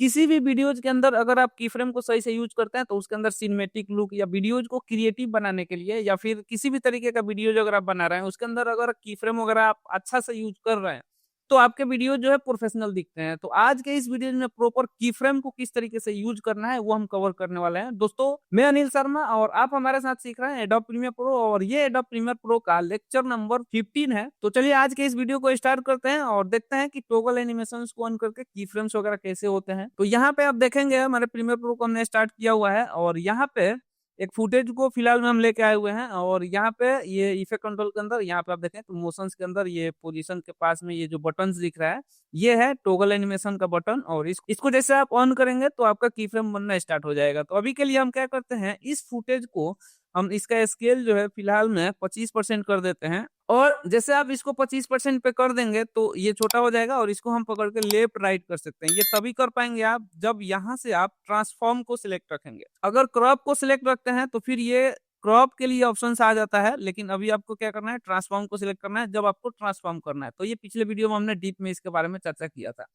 किसी भी वीडियोज के अंदर अगर आप की फ्रेम को सही से यूज करते हैं तो उसके अंदर सिनेमैटिक लुक या वीडियोज को क्रिएटिव बनाने के लिए या फिर किसी भी तरीके का वीडियोज अगर आप बना रहे हैं उसके अंदर अगर की फ्रेम वगैरह आप अच्छा से यूज कर रहे हैं तो आपके वीडियो जो है प्रोफेशनल दिखते हैं। तो आज के इस वीडियो में प्रॉपर की फ्रेम को किस तरीके से यूज करना है वो हम कवर करने वाले हैं। दोस्तों मैं अनिल शर्मा और आप हमारे साथ सीख रहे हैं एडोब प्रीमियर प्रो और ये एडोब प्रीमियर प्रो का लेक्चर नंबर 15 है। तो चलिए आज के इस वीडियो को स्टार्ट करते हैं और देखते हैं कि टॉगल एनिमेशन को ऑन करके की फ्रेम्स वगैरह कैसे होते हैं। तो यहाँ पे आप देखेंगे हमारे प्रीमियर प्रो को हमने स्टार्ट किया हुआ है और यहाँ पे एक फुटेज को फिलहाल में हम लेके आए हुए हैं और यहाँ पे ये इफेक्ट कंट्रोल के अंदर यहाँ पे आप देखें तो मोशंस के अंदर ये पोजीशन के पास में ये जो बटन्स दिख रहा है ये है टॉगल एनिमेशन का बटन और इसको जैसे आप ऑन करेंगे तो आपका की फ्रेम बनना स्टार्ट हो जाएगा। तो अभी के लिए हम क्या करते हैं इस फुटेज को हम इसका स्केल जो है फिलहाल में 25% कर देते हैं और जैसे आप इसको 25% पे कर देंगे तो ये छोटा हो जाएगा और इसको हम पकड़ के लेफ्ट राइट कर सकते हैं। ये तभी कर पाएंगे आप जब यहाँ से आप ट्रांसफॉर्म को सिलेक्ट रखेंगे। अगर क्रॉप को सिलेक्ट रखते हैं तो फिर ये क्रॉप के लिए ऑप्शन आ जाता है, लेकिन अभी आपको क्या करना है ट्रांसफॉर्म को सिलेक्ट करना है जब आपको ट्रांसफॉर्म करना है। तो ये पिछले वीडियो में हमने डीप में इसके बारे में चर्चा किया था।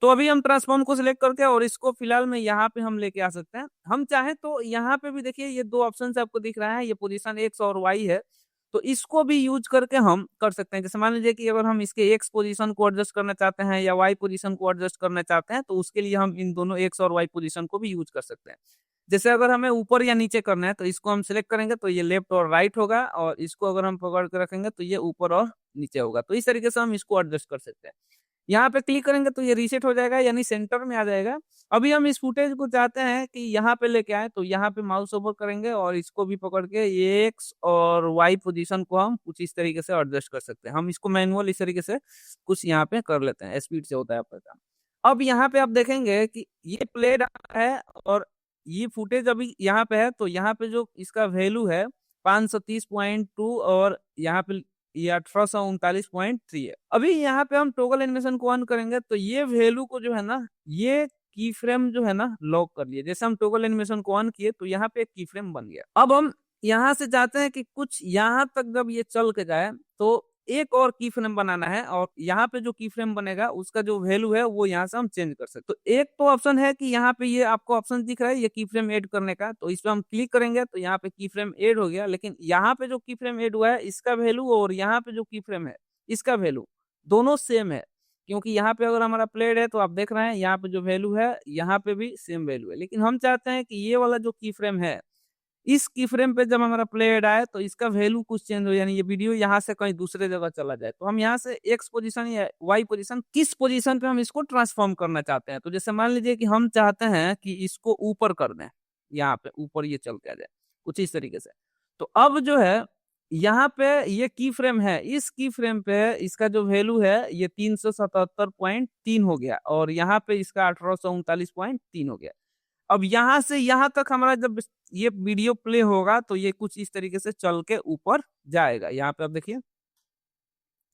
तो अभी हम ट्रांसफॉर्म को सिलेक्ट करके और इसको फिलहाल में यहाँ पे हम लेके आ सकते हैं। हम चाहें तो यहाँ पे भी देखिए ये दो ऑप्शन आपको दिख रहा है, ये पोजीशन एक्स और वाई है। तो इसको भी यूज करके हम कर सकते हैं। जैसे मान लीजिए कि अगर हम इसके एक्स पोजीशन को एडजस्ट करना चाहते हैं या वाई पोजीशन को एडजस्ट करना चाहते हैं तो उसके लिए हम इन दोनों एक्स और वाई पोजीशन को भी यूज कर सकते हैं। जैसे अगर हमें ऊपर या नीचे करना है तो इसको हम सिलेक्ट करेंगे तो ये लेफ्ट और राइट होगा और इसको अगर हम पकड़ के रखेंगे तो ये ऊपर और नीचे होगा। तो इस तरीके से हम इसको एडजस्ट कर सकते हैं। यहाँ पे क्लिक करेंगे तो ये रीसेट हो जाएगा यानी सेंटर में आ जाएगा। अभी हम इस फुटेज को चाहते हैं कि यहाँ पे लेके आए तो यहाँ पे माउस ओवर करेंगे और इसको भी पकड़ के ये एक्स और वाई पोजीशन को हम कुछ इस तरीके से एडजस्ट कर सकते हैं। हम इसको मैनुअल इस तरीके से कुछ यहाँ पे कर लेते हैं, स्पीड से होता है आपका काम। अब यहाँ पे आप देखेंगे कि ये प्ले है और ये फुटेज अभी यहाँ पे है तो यहाँ पे जो इसका वैल्यू है 530.2 और यहाँ पे ये 1839.3 है। अभी यहाँ पे हम टॉगल एनिमेशन को ऑन करेंगे तो ये वैल्यू को जो है ना ये की फ्रेम जो है ना लॉक कर लिए। जैसे हम टॉगल एनिमेशन को ऑन किए तो यहाँ पे एक की फ्रेम बन गया। अब हम यहाँ से चाहते हैं कि कुछ यहाँ तक जब ये चल के जाए तो एक और की फ्रेम बनाना है और यहाँ पे जो की फ्रेम बनेगा उसका जो वैल्यू है वो यहाँ से हम चेंज कर सकते। तो एक तो ऑप्शन है कि यहाँ पे ये आपको ऑप्शन दिख रहा है ये की फ्रेम ऐड करने का, तो इस पे हम क्लिक करेंगे तो यहाँ पे की फ्रेम ऐड हो गया। लेकिन यहाँ पे जो की फ्रेम ऐड हुआ है इसका वैल्यू और यहाँ पे जो की फ्रेम है इसका वैल्यू दोनों सेम है, क्योंकि यहाँ पे अगर हमारा प्लेड है तो आप देख रहे हैं यहाँ पे जो वैल्यू है यहाँ पे भी सेम वैल्यू है। लेकिन हम चाहते हैं कि ये वाला जो की फ्रेम है इस की फ्रेम पे जब हमारा प्ले ऐड आए तो इसका वैल्यू कुछ चेंज हो, यानी ये वीडियो यहाँ से कहीं दूसरे जगह चला जाए। तो हम यहाँ से एक्स पोजीशन या वाई पोजीशन किस पोजीशन पे हम इसको ट्रांसफॉर्म करना चाहते हैं। तो जैसे मान लीजिए कि हम चाहते हैं कि इसको ऊपर कर दें, यहाँ पे ऊपर ये चल के आ जाए कुछ इस तरीके से। तो अब जो है यहाँ पे ये की फ्रेम है, इस की फ्रेम पे इसका जो वैल्यू है ये 377.3 हो गया और यहाँ पे इसका 1839.3 हो गया। अब यहाँ से यहाँ तक हमारा जब ये वीडियो प्ले होगा तो ये कुछ इस तरीके से चल के ऊपर जाएगा। यहाँ पे आप देखिए।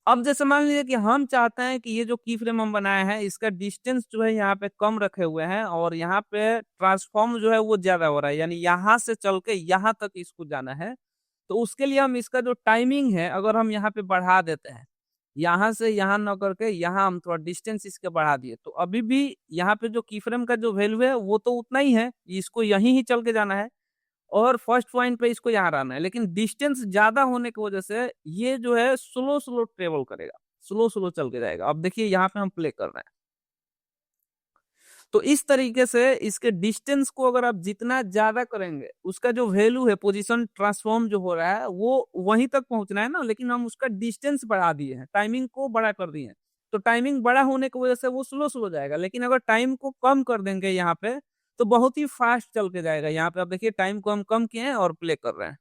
अब जैसे मान लीजिए कि हम चाहते हैं कि ये जो की फ्रेम हम बनाए हैं इसका डिस्टेंस जो है यहाँ पे कम रखे हुए हैं और यहाँ पे ट्रांसफॉर्म जो है वो ज्यादा हो रहा है, यानी यहाँ से चल के यहाँ तक इसको जाना है। तो उसके लिए हम इसका जो टाइमिंग है अगर हम यहाँ पे बढ़ा देते हैं, यहाँ से यहाँ न करके यहाँ हम थोड़ा डिस्टेंस इसके बढ़ा दिए तो अभी भी यहाँ पे जो की फ्रेम का जो वैल्यू है वो तो उतना ही है, इसको यहीं ही चल के जाना है और फर्स्ट पॉइंट पे इसको यहाँ रहना है। लेकिन डिस्टेंस ज्यादा होने की वजह से ये जो है स्लो स्लो ट्रेवल करेगा, स्लो स्लो चल के जाएगा। अब देखिए यहाँ पे हम प्ले कर रहे हैं तो इस तरीके से इसके डिस्टेंस को अगर आप जितना ज्यादा करेंगे उसका जो वैल्यू है पोजीशन ट्रांसफॉर्म जो हो रहा है वो वहीं तक पहुंचना है ना, लेकिन हम उसका डिस्टेंस बढ़ा दिए हैं, टाइमिंग को बड़ा कर दिए हैं। तो टाइमिंग बड़ा होने की वजह से वो स्लो स्लो जाएगा, लेकिन अगर टाइम को कम कर देंगे यहाँ पे तो बहुत ही फास्ट चल के जाएगा। यहाँ पे आप देखिए टाइम को हम कम किए हैं और प्ले कर रहे हैं,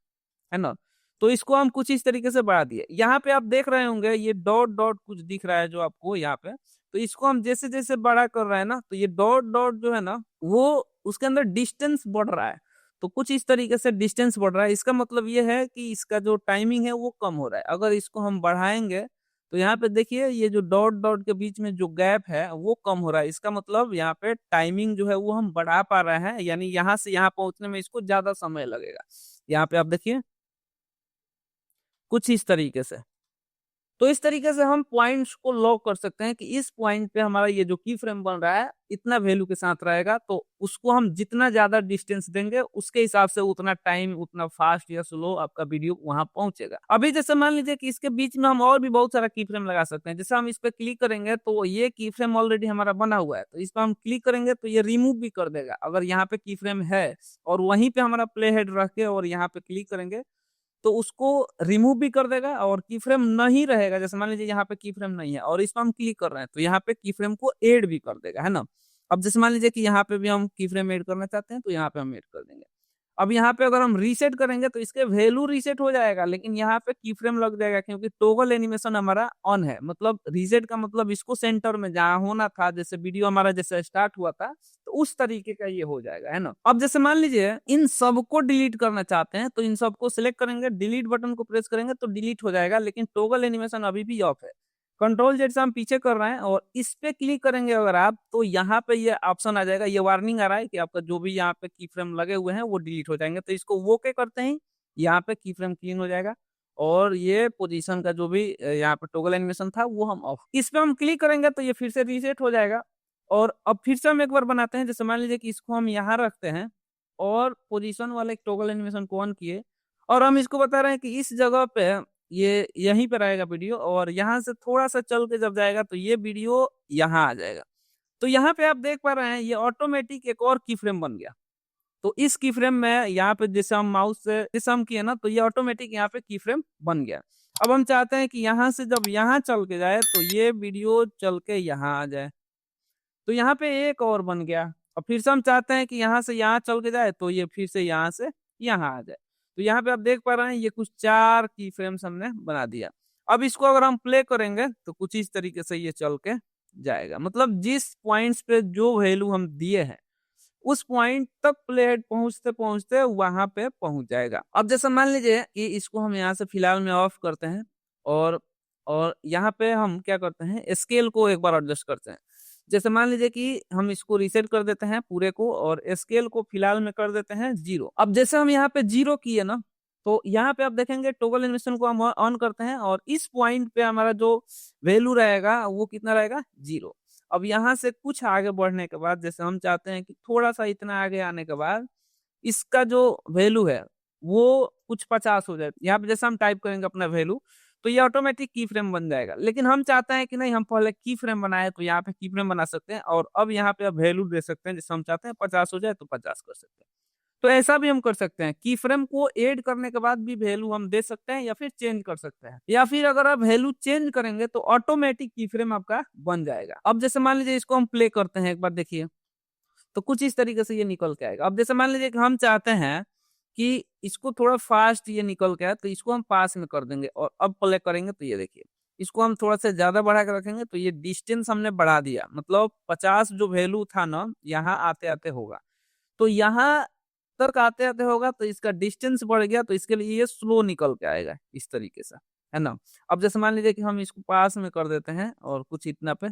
है ना। तो इसको हम कुछ इस तरीके से बढ़ा दिए। यहाँ पे आप देख रहे होंगे ये डॉट डॉट कुछ दिख रहा है जो आपको यहाँ पे, तो इसको हम जैसे जैसे बड़ा कर रहे हैं ना तो ये डॉट डॉट जो है ना वो उसके अंदर डिस्टेंस बढ़ रहा है। तो कुछ इस तरीके से डिस्टेंस बढ़ रहा है, इसका मतलब ये है कि इसका जो टाइमिंग है वो कम हो रहा है। अगर इसको हम बढ़ाएंगे तो यहाँ पे देखिए ये जो डॉट डॉट के बीच में जो गैप है वो कम हो रहा है, इसका मतलब यहाँ पे टाइमिंग जो है वो हम बढ़ा पा रहे हैं, यानी यहाँ से यहाँ पहुंचने में इसको ज्यादा समय लगेगा। यहाँ पे आप देखिए कुछ इस तरीके से। तो इस तरीके से हम पॉइंट्स को लॉक कर सकते हैं कि इस पॉइंट पे हमारा ये जो की फ्रेम बन रहा है इतना वैल्यू के साथ रहेगा, तो उसको हम जितना ज्यादा डिस्टेंस देंगे उसके हिसाब से उतना टाइम, उतना फास्ट या स्लो आपका वीडियो वहां पहुंचेगा। अभी जैसे मान लीजिए कि इसके बीच में हम और भी बहुत सारा की फ्रेम लगा सकते हैं। जैसे हम इस पे क्लिक करेंगे तो ये की फ्रेम ऑलरेडी हमारा बना हुआ है, तो इस पर हम क्लिक करेंगे तो ये रिमूव भी कर देगा अगर यहाँ पे की फ्रेम है, और वहीं पे हमारा प्ले हेड रख के और यहाँ पे क्लिक करेंगे तो उसको रिमूव भी कर देगा। और की फ्रेम नहीं रहेगा, जैसे मान लीजिए यहाँ पे की फ्रेम नहीं है और इस पर हम क्लिक कर रहे हैं तो यहाँ पे की फ्रेम को ऐड भी कर देगा, है ना। अब जैसे मान लीजिए कि यहाँ पे भी हम की फ्रेम ऐड करना चाहते हैं तो यहाँ पे हम ऐड कर देंगे। अब यहाँ पे अगर हम रीसेट करेंगे तो इसके वैल्यू रीसेट हो जाएगा, लेकिन यहाँ पे की फ्रेम लग जाएगा क्योंकि टॉगल एनिमेशन हमारा ऑन है। मतलब रीसेट का मतलब इसको सेंटर में जहाँ होना था, जैसे वीडियो हमारा जैसे स्टार्ट हुआ था तो उस तरीके का ये हो जाएगा, है ना। अब जैसे मान लीजिए इन सबको डिलीट करना चाहते हैं तो इन सबको सिलेक्ट करेंगे, डिलीट बटन को प्रेस करेंगे तो डिलीट हो जाएगा, लेकिन टॉगल एनिमेशन अभी भी ऑफ है। कंट्रोल जेड से हम पीछे कर रहे हैं और इस पे क्लिक करेंगे अगर आप, तो यहाँ पे ये ऑप्शन आ जाएगा, ये वार्निंग आ रहा है कि आपका जो भी यहाँ पे की फ्रेम लगे हुए हैं वो डिलीट हो जाएंगे। तो इसको वो के करते हैं, यहाँ पे की फ्रेम क्लीन हो जाएगा और ये पोजीशन का जो भी यहाँ पे टॉगल एनिमेशन था वो हम ऑफ। इस पे हम क्लिक करेंगे तो ये फिर से रीसेट हो जाएगा। और अब फिर से हम एक बार बनाते हैं, जैसे मान लीजिए कि इसको हम यहाँ रखते हैं और पोजीशन वाले टॉगल एनिमेशन को ऑन किए और हम इसको बता रहे हैं कि इस जगह पे ये यहीं पे रहेगा वीडियो, और यहाँ से थोड़ा सा चल के जब जाएगा तो ये वीडियो यहाँ आ जाएगा। तो यहाँ पे आप देख पा रहे हैं ये ऑटोमेटिक एक और की फ्रेम बन गया। तो इस की फ्रेम में यहाँ पे जैसे हम माउस से जैसे हम किए ना तो ये ऑटोमेटिक यहाँ पे की फ्रेम बन गया। अब हम चाहते हैं कि यहाँ से जब यहाँ चल के जाए तो ये वीडियो चल के यहाँ आ जाए, तो यहाँ पे एक और बन गया। और फिर से हम चाहते हैं कि यहाँ से यहाँ चल के जाए तो ये फिर से यहाँ से यहाँ आ जाए। तो यहाँ पे आप देख पा रहे हैं ये कुछ 4 की फ्रेम्स हमने बना दिया। अब इसको अगर हम प्ले करेंगे तो कुछ इस तरीके से ये चल के जाएगा। मतलब जिस पॉइंट्स पे जो वैल्यू हम दिए हैं उस पॉइंट तक प्ले हेड पहुंचते पहुंचते वहां पे पहुंच जाएगा। अब जैसे मान लीजिए कि इसको हम यहाँ से फिलहाल में ऑफ करते हैं और यहाँ पे हम क्या करते हैं, स्केल को एक बार एडजस्ट करते हैं। जैसे मान लीजिए कि हम इसको रीसेट कर देते हैं पूरे को और स्केल को फिलहाल में कर देते हैं 0। अब जैसे हम यहाँ पे 0 किए ना तो यहाँ पे आप देखेंगे टॉगल एनिमेशन को हम ऑन करते हैं और इस पॉइंट पे हमारा जो वैल्यू रहेगा वो कितना रहेगा, 0। अब यहाँ से कुछ आगे बढ़ने के बाद जैसे हम चाहते हैं कि थोड़ा सा इतना आगे आने के बाद इसका जो वैल्यू है वो कुछ 50 हो जाए। यहाँ पे जैसे हम टाइप करेंगे अपना वैल्यू तो ये ऑटोमेटिक की फ्रेम बन जाएगा। लेकिन हम चाहते हैं कि नहीं, हम पहले की फ्रेम बनाए तो यहाँ पे की फ्रेम बना सकते हैं और अब यहाँ पे अब वैल्यू दे सकते हैं। जैसे हम चाहते हैं 50 हो जाए तो 50 कर सकते हैं। तो ऐसा भी हम कर सकते हैं, की फ्रेम को ऐड करने के बाद भी वैल्यू हम दे सकते हैं या फिर चेंज कर सकते हैं, या फिर अगर आप वैल्यू चेंज करेंगे तो ऑटोमेटिक की फ्रेम आपका बन जाएगा। अब जैसे मान लीजिए इसको हम प्ले करते हैं एक बार, देखिए तो कुछ इस तरीके से ये निकल के आएगा। अब जैसे मान लीजिए कि हम चाहते हैं कि इसको थोड़ा फास्ट ये निकल के आए तो इसको हम पास में कर देंगे और अब प्ले करेंगे तो ये देखिए इसको हम थोड़ा सा ज्यादा बढ़ा के रखेंगे तो ये डिस्टेंस हमने बढ़ा दिया। मतलब 50 जो वैल्यू था ना यहाँ आते आते होगा, तो यहाँ तक आते आते होगा तो इसका डिस्टेंस बढ़ गया, तो इसके लिए ये स्लो निकल के आएगा इस तरीके से, है ना। अब जैसे मान लीजिए कि हम इसको पास में कर देते हैं और कुछ इतना पे,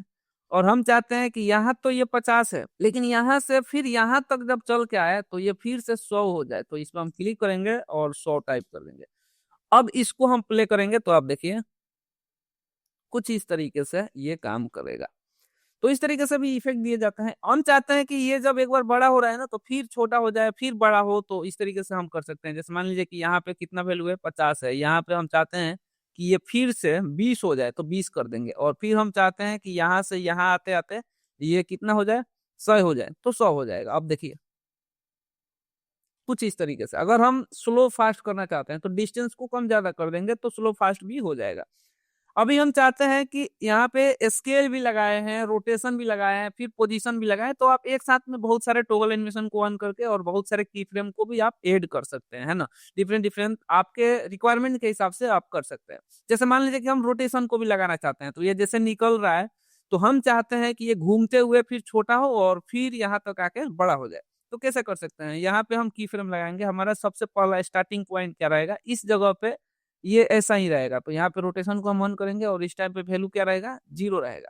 और हम चाहते हैं कि यहाँ तो ये 50 है लेकिन यहाँ से फिर यहाँ तक जब चल के आए तो ये फिर से 100 हो जाए, तो इस पर हम क्लिक करेंगे और 100 टाइप कर देंगे। अब इसको हम प्ले करेंगे तो आप देखिए कुछ इस तरीके से ये काम करेगा। तो इस तरीके से भी इफेक्ट दिए जाते हैं। हम चाहते हैं कि ये जब एक बार बड़ा हो रहा है ना तो फिर छोटा हो जाए फिर बड़ा हो, तो इस तरीके से हम कर सकते हैं। जैसे मान लीजिए कि यहाँ पे कितना वैल्यू है, 50 है, यहाँ पे हम चाहते हैं कि ये फिर से 20 हो जाए तो 20 कर देंगे, और फिर हम चाहते हैं कि यहाँ से यहाँ आते आते ये कितना हो जाए, 100 हो जाए तो 100 हो जाएगा। अब देखिए कुछ इस तरीके से। अगर हम स्लो फास्ट करना चाहते हैं तो डिस्टेंस को कम ज्यादा कर देंगे तो स्लो फास्ट भी हो जाएगा। अभी हम चाहते हैं कि यहाँ पे स्केल भी लगाए हैं, रोटेशन भी लगाए हैं, फिर पोजीशन भी लगाए, तो आप एक साथ में बहुत सारे टॉगल एनिमेशन को ऑन करके और बहुत सारे की फ्रेम को भी आप ऐड कर सकते हैं, है ना। डिफरेंट डिफरेंट आपके रिक्वायरमेंट के हिसाब से आप कर सकते हैं। जैसे मान लीजिए कि हम रोटेशन को भी लगाना चाहते हैं, तो ये जैसे निकल रहा है तो हम चाहते हैं कि ये घूमते हुए फिर छोटा हो और फिर यहाँ तक आके बड़ा हो जाए, तो कैसे कर सकते हैं। यहाँ पे हम की फ्रेम लगाएंगे, हमारा सबसे पहला स्टार्टिंग पॉइंट क्या रहेगा, इस जगह पे ये ऐसा ही रहेगा, तो यहाँ पे रोटेशन को हम ऑन करेंगे और इस टाइम पे वैल्यू क्या रहेगा, 0 रहेगा।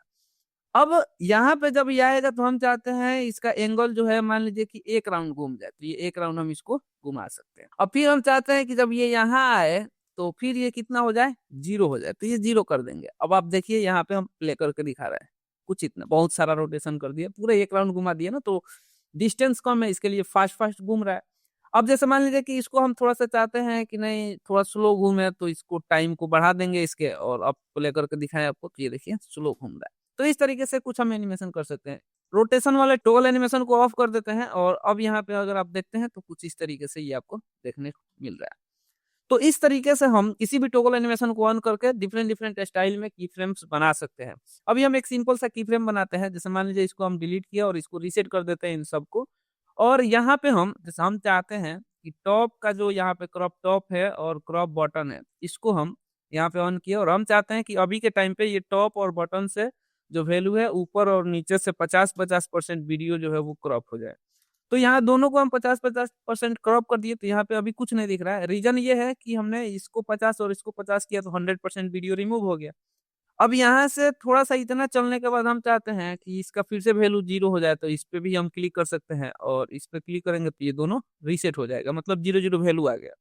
अब यहाँ पे जब ये आएगा तो हम चाहते हैं इसका एंगल जो है मान लीजिए कि 1 राउंड घूम जाए, तो ये 1 राउंड हम इसको घुमा सकते हैं। और फिर हम चाहते हैं कि जब ये यहाँ आए तो फिर ये कितना हो जाए, 0 हो जाए, तो ये 0 कर देंगे। अब आप देखिए यहाँ पे हम प्ले करके दिखा रहे हैं, कुछ इतना बहुत सारा रोटेशन कर दिया, पूरा 1 राउंड घुमा दिया ना, तो डिस्टेंस कम है, इसके लिए फास्ट घूम रहा है। अब जैसे मान लीजिए कि इसको हम थोड़ा-सा चाहते हैं कि नहीं थोड़ा स्लो घूमे, तो इसको टाइम को बढ़ा देंगे इसके, और अब प्ले करके दिखाएँ आपको, तो ये देखिए स्लो घूम रहा है। तो इस तरीके से कुछ हम एनिमेशन कर सकते हैं। रोटेशन वाले टॉगल एनिमेशन को ऑफ कर देते हैं, और अब यहाँ पे अगर आप देखते हैं तो कुछ इस तरीके से ये आपको देखने को मिल रहा है। तो इस तरीके से हम किसी भी टॉगल एनिमेशन को ऑन करके डिफरेंट स्टाइल में की फ्रेम्स बना सकते हैं। अभी हम एक सिंपल सा की फ्रेम बनाते हैं, जैसे मान लीजिए इसको हम डिलीट किया और इसको रीसेट कर देते हैं इन सबको। और यहाँ पे हम जैसे हम चाहते हैं कि टॉप का जो यहाँ पे क्रॉप टॉप है और क्रॉप बटन है, इसको हम यहाँ पे ऑन किए, और हम चाहते हैं कि अभी के टाइम पे ये टॉप और बटन से जो वैल्यू है ऊपर और नीचे से 50-50% वीडियो जो है वो क्रॉप हो जाए। तो यहाँ दोनों को हम 50-50% क्रॉप कर दिए, तो यहाँ पे अभी कुछ नहीं दिख रहा है। रीज़न ये है कि हमने इसको 50 और इसको 50 किया, तो 100% वीडियो रिमूव हो गया। अब यहाँ से थोड़ा-सा इतना चलने के बाद हम चाहते हैं कि इसका फिर से वैल्यू 0 हो जाए, तो इस पे भी हम क्लिक कर सकते हैं, और इस पे क्लिक करेंगे तो ये दोनों रीसेट हो जाएगा, मतलब 0-0 वैल्यू आ गया।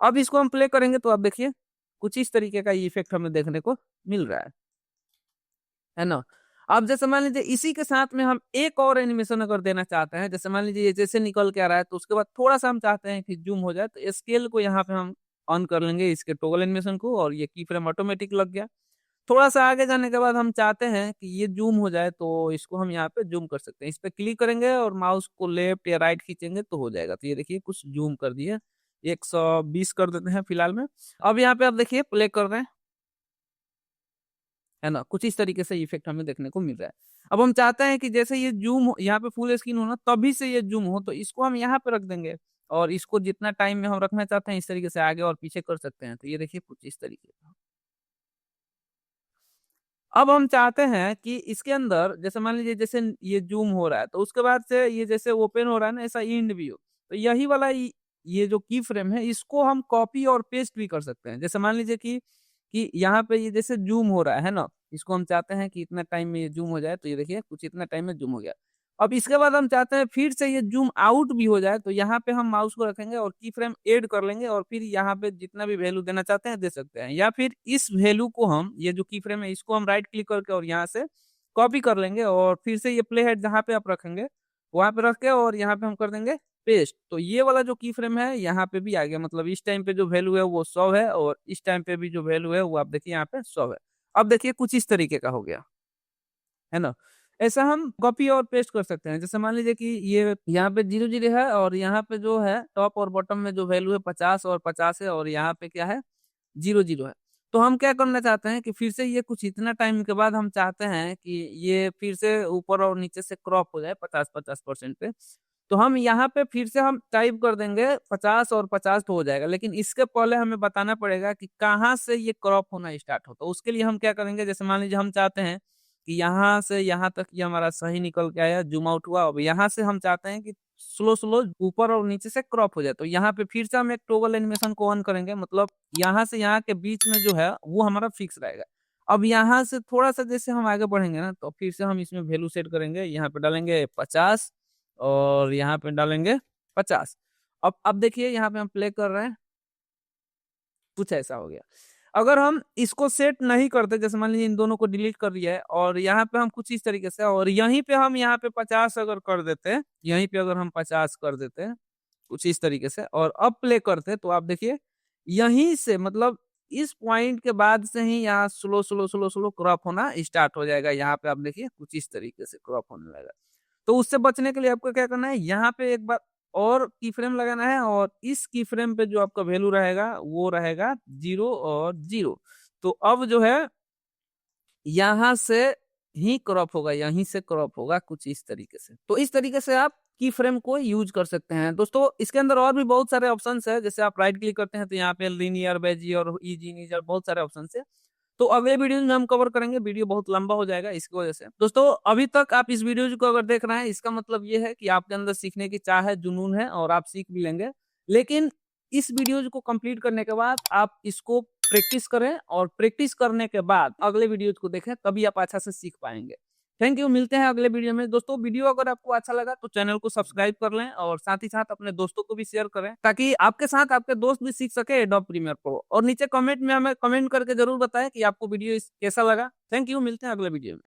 अब इसको हम प्ले करेंगे तो आप देखिए, कुछ इस तरीके का ये इफ़ेक्ट हमें देखने को मिल रहा है ना? अब जैसे मान लीजिए इसी के साथ में हम एक और एनिमेशन अगर देना चाहते हैं, जैसे मान लीजिए ये जैसे निकल के आ रहा है, तो उसके बाद थोड़ा-सा हम चाहते हैं कि ज़ूम हो जाए, तो स्केल को यहाँ पे हम ऑन कर लेंगे इसके टॉगल एनिमेशन को, और ये की फ्रेम ऑटोमेटिक लग गया। थोड़ा-सा आगे जाने के बाद हम चाहते हैं कि ये ज़ूम हो जाए, तो इसको हम यहाँ पे ज़ूम कर सकते हैं। इस पे क्लिक करेंगे और माउस को लेफ्ट या राइट खींचेंगे तो हो जाएगा। तो ये देखिए कुछ ज़ूम कर दिए, 120 कर देते हैं फिलहाल में। अब यहाँ पे आप देखिए प्ले कर रहे हैं, है ना? कुछ इस तरीके से इफ़ेक्ट हमें देखने को मिल रहा है। अब हम चाहते हैं कि जैसे ये ज़ूम हो यहाँ पे फुल स्क्रीन हो ना, तभी से ये ज़ूम हो, तो इसको हम यहाँ पे रख देंगे, और इसको जितना टाइम में हम रखना चाहते हैं, इस तरीके से आगे और पीछे कर सकते हैं। तो ये देखिए कुछ इस तरीके का। अब हम चाहते हैं कि इसके अंदर जैसे मान लीजिए जैसे ये ज़ूम हो रहा है, तो उसके बाद से ये जैसे ओपन हो रहा है ना, ऐसा एंड भी हो। तो यही वाला ये जो की फ्रेम है, इसको हम कॉपी और पेस्ट भी कर सकते हैं। जैसे मान लीजिए कि यहाँ पे ये जैसे ज़ूम हो रहा है ना? इसको हम चाहते हैं कि इतना टाइम में ये ज़ूम हो जाए, तो ये देखिए कुछ इतना टाइम में ज़ूम हो गया। अब इसके बाद हम चाहते हैं फिर से ये ज़ूम आउट भी हो जाए, तो यहाँ पे हम माउस को रखेंगे और की फ्रेम ऐड कर लेंगे, और फिर यहाँ पे जितना भी वैल्यू देना चाहते हैं दे सकते हैं। या फिर इस वैल्यू को हम ये जो की फ्रेम है इसको हम राइट क्लिक करके और यहाँ से कॉपी कर लेंगे, और फिर से ये प्ले हेड जहाँ पे आप रखेंगे, वहाँ पे रख के और यहाँ पे हम कर देंगे पेस्ट। तो ये वाला जो की फ्रेम है यहाँ पे भी आ गया, मतलब इस टाइम पे जो वैल्यू है वो 100 है, और इस टाइम पे भी जो वैल्यू है वो आप देखिए यहाँ पे 100 है। अब देखिए कुछ इस तरीके का हो गया, है ना? ऐसा हम कॉपी और पेस्ट कर सकते हैं। जैसे मान लीजिए कि ये यहाँ पे 0-0 है, और यहाँ पे जो है टॉप और बॉटम में जो वैल्यू है 50 और 50 है, और यहाँ पे क्या है 0-0 है। तो हम क्या करना चाहते हैं कि फिर से ये कुछ इतना टाइम के बाद हम चाहते हैं कि ये फिर से ऊपर और नीचे से क्रॉप हो जाए 50-50% पे। तो हम यहाँ पे फिर से हम टाइप कर देंगे 50 और 50 तो हो जाएगा। लेकिन इसके पहले हमें बताना पड़ेगा कि कहाँ से ये क्रॉप होना स्टार्ट होता है। उसके लिए हम क्या करेंगे, जैसे मान लीजिए हम चाहते हैं कि यहाँ से यहाँ तक ये हमारा सही निकल के आया, ज़ूम आउट हुआ। अब यहाँ से हम चाहते हैं कि स्लो ऊपर और नीचे से क्रॉप हो जाए। तो यहाँ पे फिर से हम एक टॉगल एनिमेशन को ऑन करेंगे, मतलब यहाँ से यहाँ के बीच में जो है वो हमारा फिक्स रहेगा। अब यहाँ से थोड़ा-सा जैसे हम आगे बढ़ेंगे ना, तो फिर से हम इसमें वैल्यू सेट करेंगे। यहाँ पे डालेंगे 50 और यहाँ पे डालेंगे 50। अब देखिए यहाँ पे हम प्ले कर रहे हैं, कुछ ऐसा हो गया। अगर हम इसको सेट नहीं करते, जैसे मान लीजिए इन दोनों को डिलीट कर दिया है, और यहाँ पे हम कुछ इस तरीके से, और यहीं पे हम यहाँ पे 50 अगर कर देते हैं, यहीं पे अगर हम 50 कर देते हैं, कुछ इस तरीके से, और अब प्ले करते हैं, तो आप देखिए यहीं से, मतलब इस पॉइंट के बाद से ही यहाँ स्लो क्रॉप होना स्टार्ट हो जाएगा। यहाँ पे आप देखिए कुछ इस तरीके से क्रॉप होने लगेगा। तो उससे बचने के लिए आपको क्या करना है, यहाँ पे एक बार और की फ्रेम लगाना है, और इस की फ्रेम पे जो आपका वैल्यू रहेगा वो रहेगा 0 और 0। तो अब जो है यहाँ से ही क्रॉप होगा, यहीं से क्रॉप होगा कुछ इस तरीके से। तो इस तरीके से आप की फ्रेम को यूज़ कर सकते हैं। दोस्तों इसके अंदर और भी बहुत सारे ऑप्शंस हैं, जैसे आप राइट क्लिक करते हैं तो यहाँ पे लीनियर, बेजियर, इजी, बहुत सारे ऑप्शंस हैं। तो अगले वीडियो में हम कवर करेंगे, वीडियो बहुत लंबा हो जाएगा इसकी वजह से। दोस्तों अभी तक आप इस वीडियो को अगर देख रहे हैं, इसका मतलब ये है कि आपके अंदर सीखने की चाह है, जुनून है, और आप सीख भी लेंगे। लेकिन इस वीडियोज़ को कंप्लीट करने के बाद आप इसको प्रैक्टिस करें, और प्रैक्टिस करने के बाद अगले वीडियोज़ को देखें, तभी आप अच्छा से सीख पाएँगे। थैंक यू, मिलते हैं अगले वीडियो में। दोस्तों वीडियो अगर आपको अच्छा लगा तो चैनल को सब्सक्राइब कर लें और साथ ही साथ अपने दोस्तों को भी शेयर करें, ताकि आपके साथ आपके दोस्त भी सीख सके एडोब प्रीमियर प्रो। और नीचे कमेंट में हमें कमेंट करके जरूर बताएं कि आपको वीडियो कैसा लगा। थैंक यू, मिलते हैं अगले वीडियो में।